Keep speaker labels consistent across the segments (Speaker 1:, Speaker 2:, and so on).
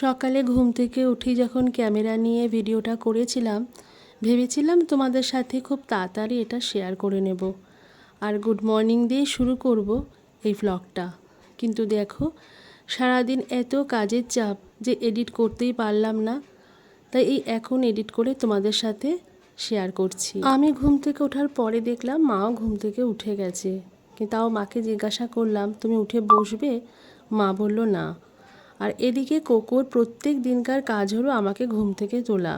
Speaker 1: সকালে ঘুম থেকে উঠে যখন ক্যামেরা নিয়ে ভিডিওটা করেছিলাম, ভেবেছিলাম তোমাদের সাথে খুব তাড়াতাড়ি এটা শেয়ার করে নেব আর গুড মর্নিং দিয়ে শুরু করব এই ভ্লগটা। কিন্তু দেখো, সারাদিন এত কাজের চাপ যে এডিট করতেই পারলাম না, তাই এই এখন এডিট করে তোমাদের সাথে শেয়ার করছি। আমি ঘুম থেকে ওঠার পরে দেখলাম মাও ঘুম থেকে উঠে গেছে, কিন্তু তাও মাকে জিজ্ঞাসা করলাম তুমি উঠে বসবে? মা বলল না। আর এদিকে কোকোর প্রত্যেক দিনকার কাজ হলো আমাকে ঘুম থেকে তোলা।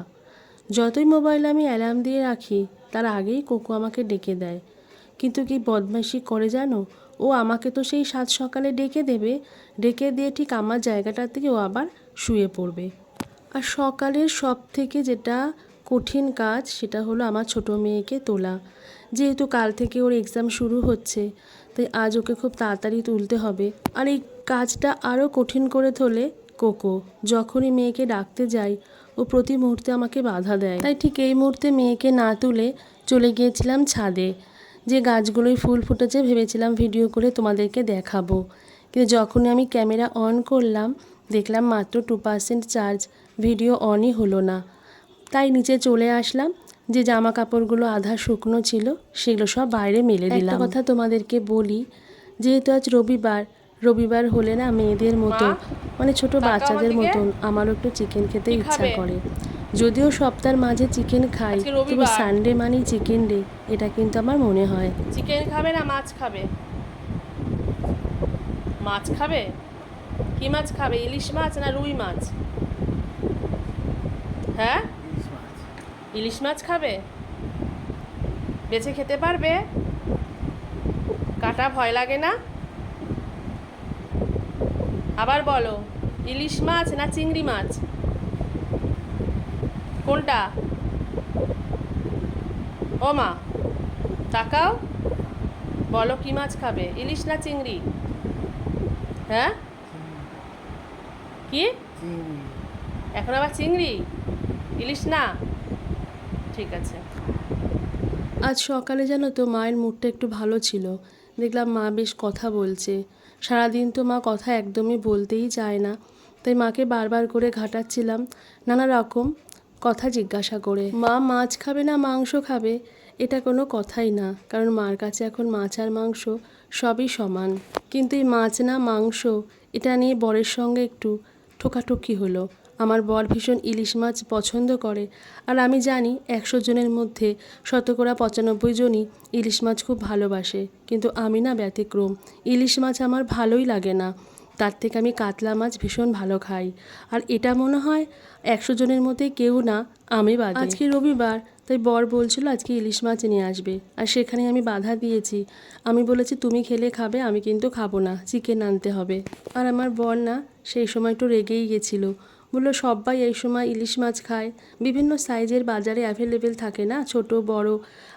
Speaker 1: যতই মোবাইল আমি অ্যালার্ম দিয়ে রাখি, তার আগেই কোকো আমাকে ডেকে দেয়। কিন্তু কি বদমাইশি করে জানো, ও আমাকে তো সেই সাত সকালে ডেকে দেবে, ডেকে দিয়ে ঠিক আমার জায়গাটার থেকে ও আবার শুয়ে পড়বে। আর সকালের সব থেকে যেটা কঠিন কাজ সেটা হলো আমার ছোট মেয়েকে তোলা। যেহেতু কাল থেকে ওর এক্সাম শুরু হচ্ছে, তাই আজ ওকে খুব তাড়াতাড়ি তুলতে হবে। আর এই কাজটা আরও কঠিন করে তোলে কোকো। যখনই মেয়েকে ডাকতে যাই, ও প্রতি মুহূর্তে আমাকে বাধা দেয়। তাই ঠিক এই মুহূর্তে মেয়েকে না তুলে চলে গিয়েছিলাম ছাদে। যে গাছগুলোয় ফুল ফুটেছে ভেবেছিলাম ভিডিও করে তোমাদেরকে দেখাবো, কিন্তু যখনই আমি ক্যামেরা অন করলাম দেখলাম মাত্র 2% চার্জ, ভিডিও অনই হলো না। তাই নিচে চলে আসলাম। যে জামা কাপড়গুলো আধা শুকনো ছিল সেগুলো সব বাইরে মেলে দিলাম। একটা কথা তোমাদেরকে বলি, যেহেতু আজ রবিবার হলে না মেয়েদের মতন, মানে ছোট বাচ্চাদের মতন আমারও একটু চিকেন খেতে ইচ্ছা করে। যদিও সপ্তাহের মাঝে চিকেন খাই, তবে সানডে মানেই চিকেন ডে, এটা কিন্তু আমার মনে হয়।
Speaker 2: চিকেন খাবে না মাছ খাবে? মাছ খাবে? কি মাছ খাবে? ইলিশ মাছ না রুই মাছ? হ্যাঁ, ইলিশ মাছ খাবে? বেছে খেতে পারবে? কাটা ভয় লাগে না? আবার বলো, ইলিশ মাছ না চিংড়ি মাছ? কোনটা? ও মা, তাকাও, বলো কি মাছ খাবে, ইলিশ না চিংড়ি? হ্যাঁ, কি এখন আবার চিংড়ি, ইলিশ না? ঠিক আছে।
Speaker 1: আজ সকালে জানো তো মায়ের মুডটা একটু ভালো ছিল। দেখলাম মা বেশ কথা বলছে। সারাদিন তো মা কথা একদমই বলতেই চায় না, তাই মাকে বারবার করে ঘাটাচ্ছিলাম নানা রকম কথা জিজ্ঞাসা করে। মা মাছ খাবে না মাংস খাবে, এটা কোনো কথাই না, কারণ মার কাছে এখন মাছ আর মাংস সবই সমান। কিন্তু এই মাছ না মাংস এটা নিয়ে বরের সঙ্গে একটু ঠোকাঠুকি হলো। আমার বর ভীষণ ইলিশ মাছ পছন্দ করে, আর আমি জানি 100 জনের মধ্যে 95% জনই ইলিশ মাছ খুব ভালোবাসে, কিন্তু আমি না ব্যতিক্রম। ইলিশ মাছ আমার ভালোই লাগে না, তার থেকে আমি কাতলা মাছ ভীষণ ভালো খাই। আর এটা মনে হয় 100 জনের মধ্যে কেউ না, আমি বাদে। আজকে রবিবার, তাই বর বলছিল আজকে ইলিশ মাছ নিয়ে আসবে, আর সেখানে আমি বাধা দিয়েছি। আমি বলেছি তুমি খেলে খাবে, আমি কিন্তু খাবো না, চিকেন আনতে হবে। আর আমার বর না সেই সময় একটু রেগেই গেছিলো, বললো সবাই এই সময় ইলিশ মাছ খায়, বিভিন্ন সাইজের বাজারে অ্যাভেলেবেল থাকে না, ছোট বড়,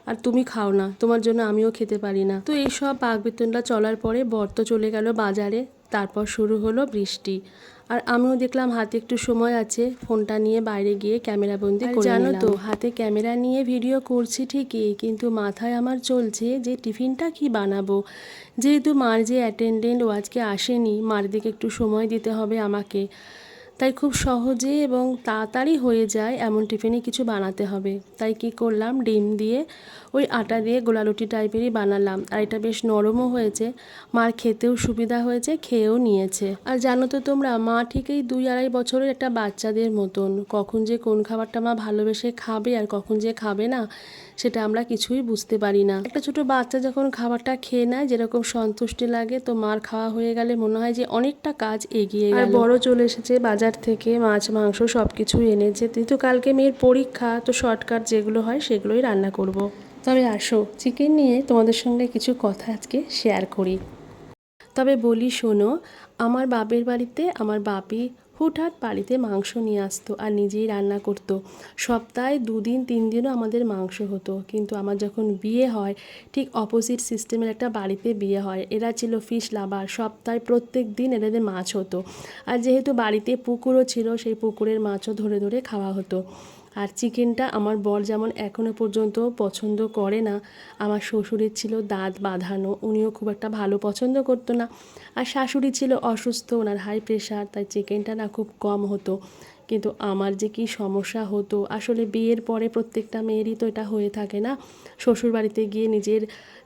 Speaker 1: আর তুমি খাও না, তোমার জন্য আমিও খেতে পারি না। তো এই সব বাকবিতণ্ডা চলার পরে বর তো চলে গেল বাজারে। তারপর শুরু হলো বৃষ্টি, আর আমিও দেখলাম হাতে একটু সময় আছে, ফোনটা নিয়ে বাইরে গিয়ে ক্যামেরা বন্দি করে নিলাম। জানো তো, হাতে ক্যামেরা নিয়ে ভিডিও করছি ঠিকই, কিন্তু মাথায় আমার চলছে যে টিফিনটা কি বানাবো। যেহেতু মার যে অ্যাটেন্ডেন্ট ও আজকে আসেনি, মার দিকে একটু সময় দিতে হবে আমাকে, তাই খুব সহজে এবং তাড়াতাড়ি হয়ে যায় এমন টিফিনে কিছু বানাতে হবে। তাই কি করলাম, ডিম দিয়ে ওই আটা দিয়ে গোলা রুটি টাইপেরই বানালাম, আর এটা বেশ নরমও হয়েছে, মার খেতেও সুবিধা হয়েছে, খেয়েও নিয়েছে। আর জানো তো তোমরা, মা ঠিক এই 2-2.5 বছরের একটা বাচ্চাদের মতন, কখন যে কোন খাবারটা মা ভালোবেসে খাবে আর কখন যে খাবে না সেটা আমরা কিছুই বুঝতে পারি না। একটা ছোট বাচ্চা যখন খাবারটা খেয়ে নেয় যেরকম সন্তুষ্টি লাগে, তো মার খাওয়া হয়ে গেলে মনে হয় যে অনেকটা কাজ এগিয়ে গেল। আর বড় চলে এসেছে বাজার থেকে, মাছ মাংস সব কিছুই এনেছে। কিন্তু কালকে মেয়ের পরীক্ষা, তো শর্টকাট যেগুলো হয় সেগুলোই রান্না করব। তবে আসো, চিকেন নিয়ে তোমাদের সঙ্গে কিছু কথা আজকে শেয়ার করি। তবে বলি শোনো, আমার বাপের বাড়িতে আমার বাপি হুটহাট বাড়িতে মাংস নিয়ে আসতো আর নিজেই রান্না করতো। সপ্তাহে 2 দিন 3 দিনও আমাদের মাংস হতো। কিন্তু আমার যখন বিয়ে হয়, ঠিক অপোজিট সিস্টেমের একটা বাড়িতে বিয়ে হয়। এরা ছিল ফিশ লাভার, সপ্তাহে প্রত্যেক দিন এদের মাছ হতো। আর যেহেতু বাড়িতে পুকুরও ছিল, সেই পুকুরের মাছও ধরে ধরে খাওয়া হতো। আর চিকেনটা আমার বর যেমন এখনও পর্যন্ত পছন্দ করে না, আমার শ্বশুরের ছিল দাঁত বাঁধানো, উনিও খুব একটা ভালো পছন্দ করতো না। আর শাশুড়ি ছিল অসুস্থ, ওনার হাই প্রেশার, তাই চিকেনটা না খুব কম হতো। কিন্তু আমার যে কি সমস্যা হতো, আসলে বিয়ের পরে প্রত্যেকটা মেয়েরই তো এটা হয়ে থাকে না, শ্বশুর বাড়িতে গিয়ে নিজের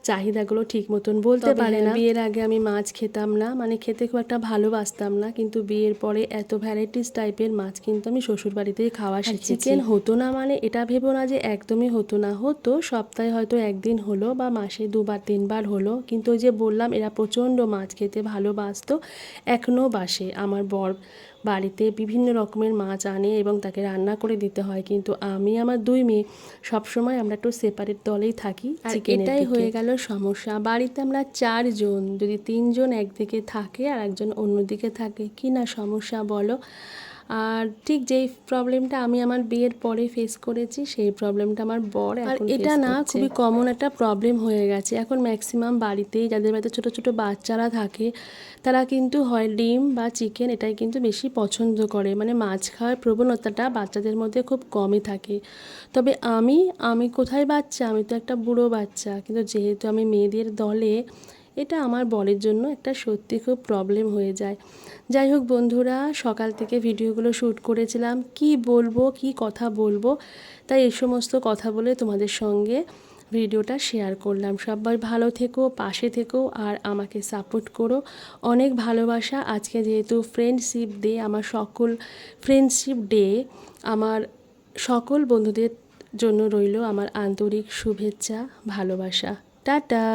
Speaker 1: চাহিদাগুলো ঠিক মতন বলতে পারে না। বিয়ের আগে আমি মাছ খেতাম না, মানে খেতে খুব একটা ভালোবাসতাম না, কিন্তু বিয়ের পরে এত ভ্যারাইটিস টাইপের মাছ কিন্তু আমি শ্বশুর বাড়িতেই খাওয়া শিখেছি। চিকেন হতো না মানে এটা ভেবো না যে একদমই হতো না, হতো সপ্তাহে হয়তো একদিন হলো বা মাসে 2বার 3বার হলো। কিন্তু ওই যে বললাম, এরা প্রচণ্ড মাছ খেতে ভালোবাসতো, এখনও বাসে। আমার বর বাড়িতে বিভিন্ন রকমের মাছ আনে এবং তাকে রান্না করে দিতে হয়, কিন্তু আমি আমার 2 মেয়ে সবসময় আমরা একটু সেপারেট দলেই থাকি। আর এটাই হয়ে গেল সমস্যা। বাড়িতে আমরা 4 জন, যদি 3 জন একদিকে থাকে আর একজন অন্যদিকে থাকে, কি না সমস্যা বলো। আর ঠিক যেই প্রবলেমটা আমি আমার বিয়ের পরে ফেস করেছি, সেই প্রবলেমটা আমার বর এখন ফেস করছে। আর এটা না খুবই কমন একটা প্রবলেম হয়ে গেছে এখন ম্যাক্সিমাম বাড়িতেই, যাদের বাড়িতে ছোটো ছোটো বাচ্চারা থাকে, তারা কিন্তু হয় ডিম বা চিকেন এটাই কিন্তু বেশি পছন্দ করে, মানে মাছ খাওয়ার প্রবণতাটা বাচ্চাদের মধ্যে খুব কমই থাকে। তবে আমি কোথায় বাচ্চা, আমি তো একটা বুড়ো বাচ্চা, কিন্তু যেহেতু আমি মেয়েদের দলে, এটা আমার বরের জন্য একটা সত্যি খুব প্রবলেম হয়ে যায়। যাই হোক বন্ধুরা, সকাল থেকে ভিডিওগুলো শ্যুট করেছিলাম, কি বলবো কি কথা বলবো, তাই এই সমস্ত কথা বলে তোমাদের সঙ্গে ভিডিওটা শেয়ার করলাম। সবাই ভালো থেকো, পাশে থেকো আর আমাকে সাপোর্ট করো। অনেক ভালোবাসা। আজকে যেহেতু ফ্রেন্ডশিপ ডে, আমার সকল ফ্রেন্ডশিপ ডে, আমার সকল বন্ধুদের জন্য রইল আমার আন্তরিক শুভেচ্ছা, ভালোবাসা। টাটা।